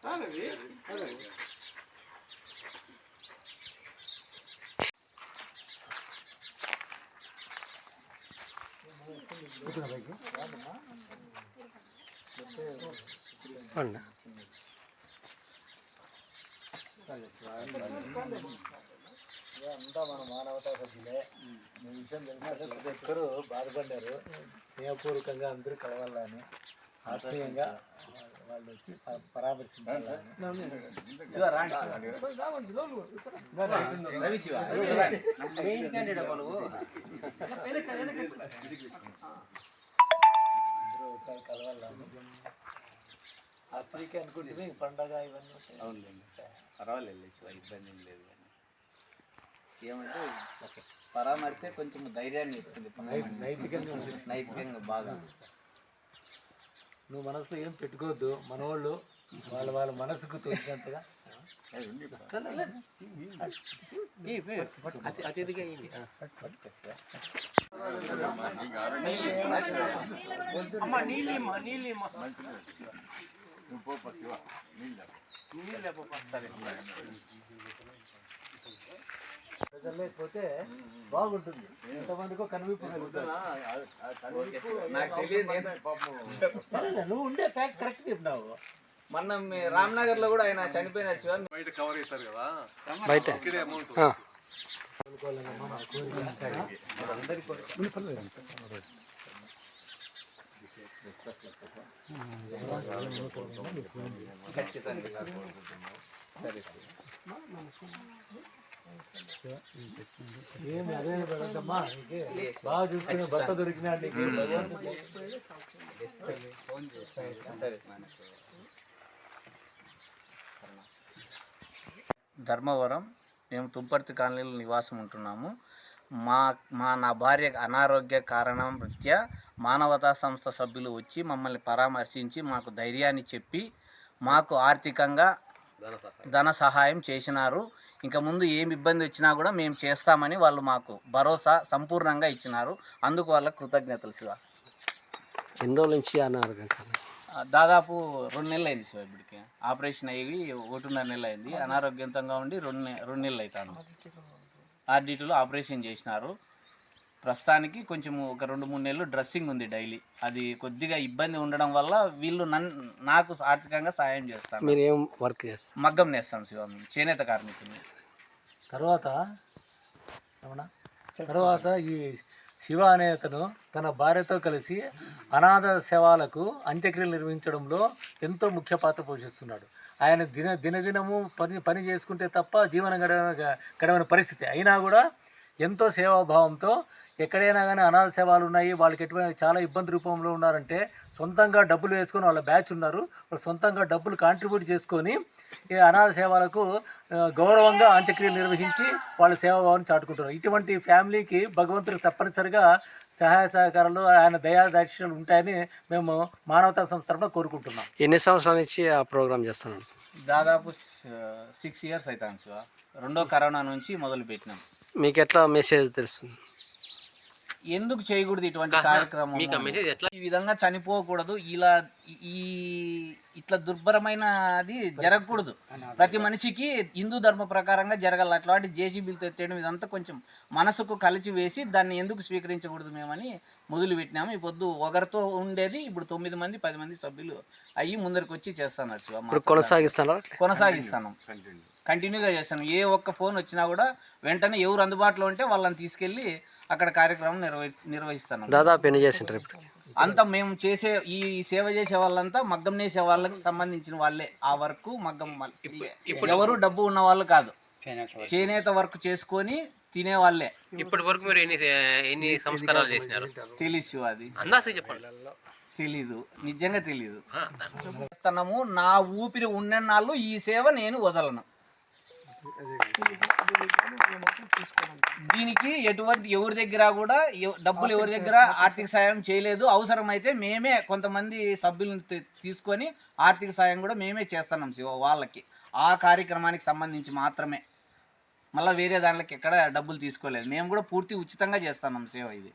అంతా మన మానవతా సభ్యులే. మీ విషయం తెలిసిన ప్రతి ఒక్కరూ బాధపడ్డారు. స్నేహపూర్వకంగా అందరూ కలవాలని ఆత్మీయంగా వాళ్ళు వచ్చి పరామర్శించాలని. కలవాలని ఆత్మీయ అనుకుంటే పండగ ఇవన్నీ అవునులేండి. పర్వాలేదు, ఇబ్బంది ఏం లేదు. కానీ ఏమంటే పరామర్శే కొంచెం ధైర్యాన్ని ఇస్తుంది. నైతికంగా బాగా. నువ్వు మనసులో ఏం పెట్టుకోవద్దు. మనవాళ్ళు వాళ్ళ మనసుకు తోచినంతగా అతిథిగా లేకపోతే బాగుంటుంది. ఎంతమందికో కనువిప్పు నువ్వు ఉండే ఫ్యాక్ట్ కరెక్ట్ చెప్పినావు. మొన్న రామ్నగర్ లో కూడా ఆయన చనిపోయినాడు శివ. బయట కవర్ అవుతారు కదా, బయట ఏమి అదే బాగా చూసుకునే భర్త దొరికినాడు. ధర్మవరం, మేము తుంపర్తి కాలనీలో నివాసం ఉంటున్నాము. నా భార్య అనారోగ్య కారణం రీత్యా మానవతా సంస్థ సభ్యులు వచ్చి మమ్మల్ని పరామర్శించి మాకు ధైర్యాన్ని చెప్పి మాకు ఆర్థికంగా ధన సహాయం చేసినారు. ఇంకా ముందు ఏమి ఇబ్బంది వచ్చినా కూడా మేము చేస్తామని వాళ్ళు మాకు భరోసా సంపూర్ణంగా ఇచ్చినారు. అందుకు వాళ్ళకి కృతజ్ఞతలు శివ. ఎన్ని రోజుల నుంచి అనారోగ్యం? దాదాపు 2 నెలలు అయింది శివ. ఇప్పటికి ఆపరేషన్ అయ్యి 1.5 నెలలు అయింది. అనారోగ్యంతంగా ఉండి 2 నెలలు అవుతాను. ఆర్డిటీలో ఆపరేషన్ చేసినారు. ప్రస్తుతానికి కొంచెం ఒక 2-3 నెలలు డ్రెస్సింగ్ ఉంది డైలీ. అది కొద్దిగా ఇబ్బంది ఉండడం వల్ల వీళ్ళు నాకు ఆర్థికంగా సాయం చేస్తారు. మీరు ఏం వర్క్ చేస్తారు? మగ్గం నేస్తాం శివ, చేనేత కార్మికులు. తర్వాత ఈ శివ అనే అతను తన భార్యతో కలిసి అనాథ శవాలకు అంత్యక్రియలు నిర్వహించడంలో ఎంతో ముఖ్య పాత్ర పోషిస్తున్నాడు. ఆయన దినదినము పని చేసుకుంటే తప్ప జీవనం గడవని పరిస్థితి అయినా కూడా ఎంతో సేవాభావంతో ఎక్కడైనా కానీ అనాథ శవాలు ఉన్నాయి, వాళ్ళకి ఎటువంటి చాలా ఇబ్బంది రూపంలో ఉన్నారంటే సొంతంగా డబ్బులు వేసుకొని వాళ్ళ బ్యాచ్ ఉన్నారు, వాళ్ళు సొంతంగా డబ్బులు కాంట్రిబ్యూట్ చేసుకొని ఈ అనాథ సేవలకు గౌరవంగా అంత్యక్రియలు నిర్వహించి వాళ్ళ సేవాభావాన్ని చాటుకుంటున్నారు. ఇటువంటి ఫ్యామిలీకి భగవంతుడికి తప్పనిసరిగా సహాయ సహకారాలు, ఆయన దయాదాక్షిణ్యాలు ఉంటాయని మేము మానవతా సంస్థ తరఫున కోరుకుంటున్నాం. ఎన్ని సంవత్సరాల నుంచి ఆ ప్రోగ్రామ్ చేస్తున్నాను? దాదాపు 6 years అవుతాను శివ. 2వ కరోనా నుంచి మొదలు పెట్టినాం. మీకు ఎట్లా మెసేజ్ తెలుస్తుంది? ఎందుకు చేయకూడదు ఇటువంటి కార్యక్రమం? ఈ విధంగా చనిపోకూడదు, ఇట్లా దుర్భరమైనది జరగకూడదు. ప్రతి మనిషికి హిందూ ధర్మ ప్రకారంగా జరగాలి. అట్లాంటి జేసీబీలతో ఎత్తేయడం ఇదంతా కొంచెం మనసుకు కలిసి వేసి దాన్ని ఎందుకు స్వీకరించకూడదు మేమని మొదలు పెట్టినాము. ఈ పొద్దు ఒకరితో ఉండేది ఇప్పుడు 9 మంది 10 మంది సభ్యులు అయ్యి ముందరికి వచ్చి చేస్తున్నారు. కొనసాగిస్తాను, కంటిన్యూగా చేస్తాను. ఏ ఒక్క ఫోన్ వచ్చినా కూడా వెంటనే ఎవరు అందుబాటులో ఉంటే వాళ్ళని తీసుకెళ్ళి అక్కడ కార్యక్రమం నిర్వహిస్తాను. దాదాపు ఎన్ని చేసింటారు ఇప్పుడు? అంతా మేము చేసే ఈ సేవ చేసే వాళ్ళంతా మగ్గం నేసే వాళ్ళకి సంబంధించిన వాళ్ళే. ఆ వర్క్ మగ్గం ఎవరు డబ్బు ఉన్న వాళ్ళు కాదు, చేనేత వర్క్ చేసుకొని తినే వాళ్ళే. ఇప్పటి వరకు మీరు ఎన్ని సంస్కారాలు చేసినారు? తెలుసు, అది చెప్పండి. తెలీదు, నిజంగా తెలీదు. నా ఊపిరి ఉన్నన్నాళ్ళు ఈ సేవ నేను వదలను. దీనికి ఎటువంటి ఎవరి దగ్గర కూడా డబ్బులు ఎవరి దగ్గర ఆర్థిక సాయం చేయలేదు. అవసరమైతే మేమే కొంతమంది సభ్యులను తీసుకొని ఆర్థిక సాయం కూడా మేమే చేస్తున్నాం శివ వాళ్ళకి. ఆ కార్యక్రమానికి సంబంధించి మాత్రమే, మళ్ళీ వేరే దాంట్లోకి ఎక్కడ డబ్బులు తీసుకోలేదు. మేము కూడా పూర్తి ఉచితంగా చేస్తున్నాం సేవ ఇది.